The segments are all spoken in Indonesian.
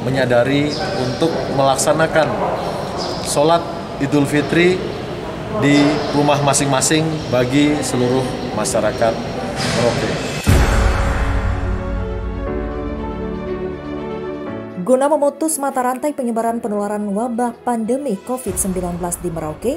menyadari untuk melaksanakan sholat Idul Fitri di rumah masing-masing bagi seluruh masyarakat Merauke. Guna memutus mata rantai penyebaran penularan wabah pandemi COVID-19 di Merauke,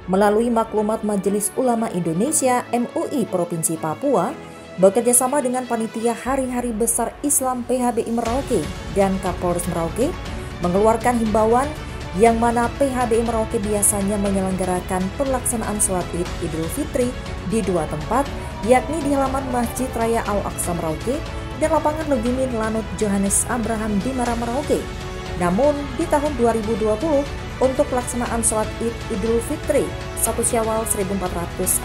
melalui maklumat Majelis Ulama Indonesia MUI Provinsi Papua, bekerjasama dengan Panitia Hari-Hari Besar Islam PHBI Merauke dan Kapolres Merauke, mengeluarkan himbauan yang mana PHBI Merauke biasanya menyelenggarakan pelaksanaan sholat Id Idul Fitri di dua tempat, yakni di halaman Masjid Raya Al-Aqsa Merauke dan lapangan Legimin Lanut Johannes Abraham di Merauke. Namun di tahun 2020 untuk pelaksanaan sholat Id Idul Fitri 1 Syawal 1441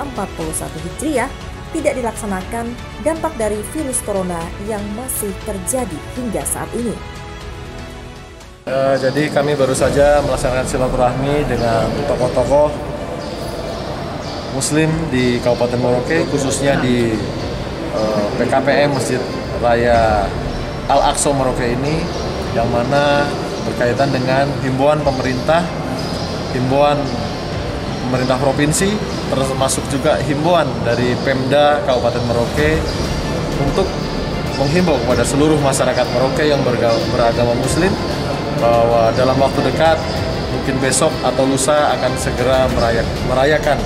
Hijriah tidak dilaksanakan dampak dari virus corona yang masih terjadi hingga saat ini. Jadi kami baru saja melaksanakan silaturahmi dengan tokoh-tokoh Muslim di Kabupaten Merauke, khususnya di PKPM Masjid Raya Al-Aqsa Merauke ini, yang mana berkaitan dengan himbauan pemerintah provinsi, termasuk juga himbauan dari Pemda Kabupaten Merauke untuk menghimbau kepada seluruh masyarakat Merauke yang beragama Muslim bahwa dalam waktu dekat, mungkin besok atau lusa, akan segera merayakan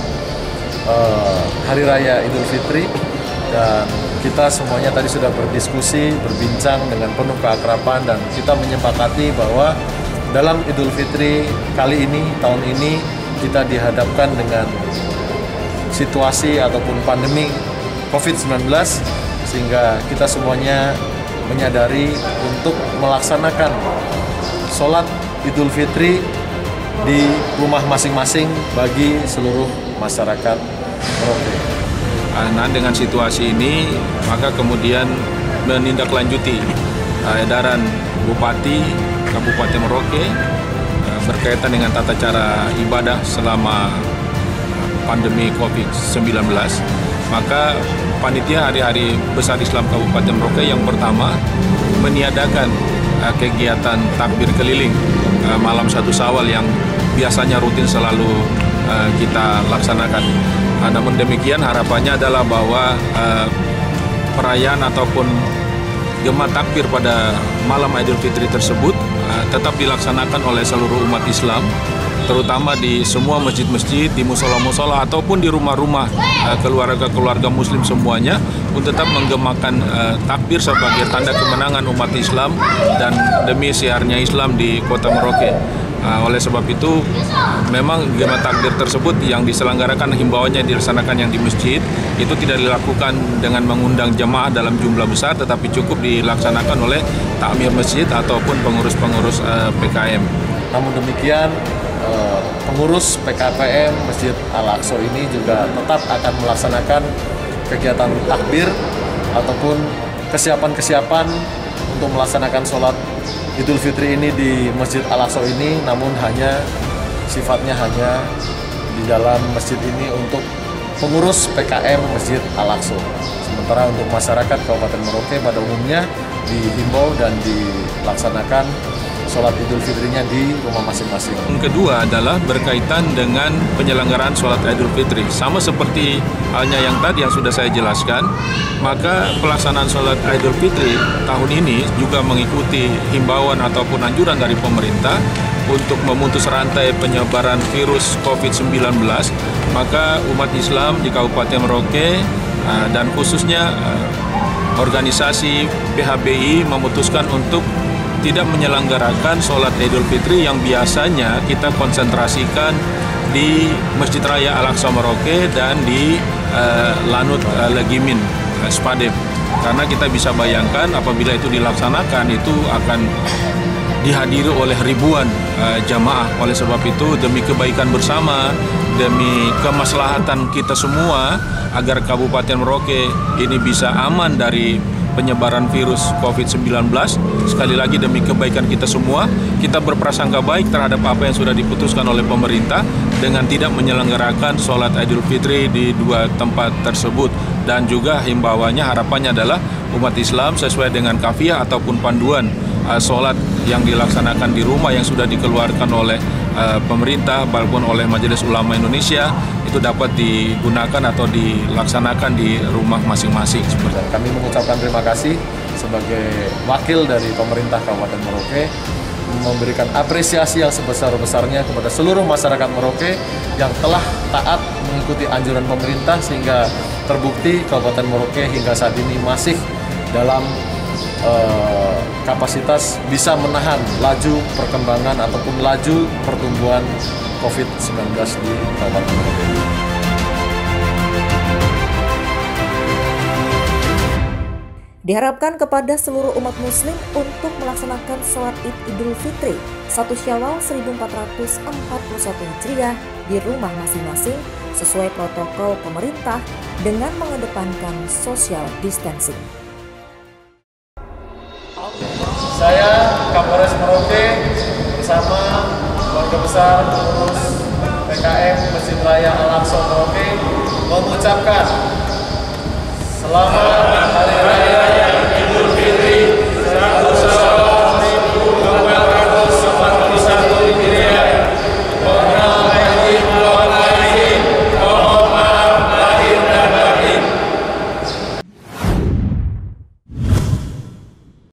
Hari Raya Idul Fitri. Dan kita semuanya tadi sudah berdiskusi, berbincang dengan penuh keakraban, dan kita menyepakati bahwa dalam Idul Fitri kali ini, tahun ini, kita dihadapkan dengan situasi ataupun pandemi COVID-19, sehingga kita semuanya menyadari untuk melaksanakan sholat Idul Fitri di rumah masing-masing bagi seluruh masyarakat Merauke. Nah, dengan situasi ini, maka kemudian menindaklanjuti edaran Bupati Kabupaten Merauke berkaitan dengan tata cara ibadah selama pandemi COVID-19. Maka Panitia Hari-Hari Besar Islam Kabupaten Merauke yang pertama meniadakan kegiatan takbir keliling malam 1 Syawal yang biasanya rutin selalu kita laksanakan. Namun demikian, harapannya adalah bahwa perayaan ataupun gema takbir pada malam Idul Fitri tersebut tetap dilaksanakan oleh seluruh umat Islam, terutama di semua masjid-masjid, di musola-musola ataupun di rumah-rumah keluarga-keluarga Muslim semuanya, untuk tetap menggemakan takbir sebagai tanda kemenangan umat Islam dan demi siarnya Islam di Kota Merauke. Oleh sebab itu, memang gema takbir tersebut yang diselenggarakan, himbauannya dilaksanakan yang di masjid, itu tidak dilakukan dengan mengundang jemaah dalam jumlah besar, tetapi cukup dilaksanakan oleh takmir masjid ataupun pengurus-pengurus PKM. Namun demikian, pengurus PKPM Masjid Al-Aqsa ini juga tetap akan melaksanakan kegiatan takbir ataupun kesiapan-kesiapan untuk melaksanakan sholat Idul Fitri ini di Masjid Al-Aqsa ini, namun sifatnya hanya di dalam masjid ini untuk pengurus PKM Masjid Al-Aqsa. Sementara untuk masyarakat Kabupaten Merauke pada umumnya dihimbau dan dilaksanakan sholat Idul Fitrinya di rumah masing-masing. Yang kedua adalah berkaitan dengan penyelenggaraan sholat Idul Fitri. Sama seperti halnya yang tadi yang sudah saya jelaskan, maka pelaksanaan sholat Idul Fitri tahun ini juga mengikuti himbauan ataupun anjuran dari pemerintah untuk memutus rantai penyebaran virus COVID-19. Maka umat Islam di Kabupaten Merauke dan khususnya organisasi PHBI memutuskan untuk tidak menyelenggarakan sholat Idul Fitri yang biasanya kita konsentrasikan di Masjid Raya Al-Aqsa Merauke dan di Lanut Legimin Spadep. Karena kita bisa bayangkan apabila itu dilaksanakan, itu akan dihadiri oleh ribuan jamaah. Oleh sebab itu, demi kebaikan bersama, demi kemaslahatan kita semua, agar Kabupaten Merauke ini bisa aman dari penyebaran virus COVID-19, sekali lagi demi kebaikan kita semua, kita berprasangka baik terhadap apa yang sudah diputuskan oleh pemerintah dengan tidak menyelenggarakan sholat Idul Fitri di dua tempat tersebut. Dan juga himbauannya, harapannya adalah umat Islam sesuai dengan kafiah ataupun panduan sholat yang dilaksanakan di rumah yang sudah dikeluarkan oleh pemerintah maupun oleh Majelis Ulama Indonesia itu dapat digunakan atau dilaksanakan di rumah masing-masing. Dan kami mengucapkan terima kasih sebagai wakil dari pemerintah Kabupaten Merauke, memberikan apresiasi yang sebesar-besarnya kepada seluruh masyarakat Merauke yang telah taat mengikuti anjuran pemerintah sehingga terbukti Kabupaten Merauke hingga saat ini masih dalam kapasitas bisa menahan laju perkembangan ataupun laju pertumbuhan COVID-19 di Kabupaten Merauke. Diharapkan kepada seluruh umat muslim untuk melaksanakan sholat Id Idul Fitri 1 Syawal 1441 Hijriah di rumah masing-masing sesuai protokol pemerintah dengan mengedepankan social distancing. Saya Kapolres Merauke bersama keluarga besar pengurus PKM Masjid Raya Al-Aqsa Merauke mengucapkan selamat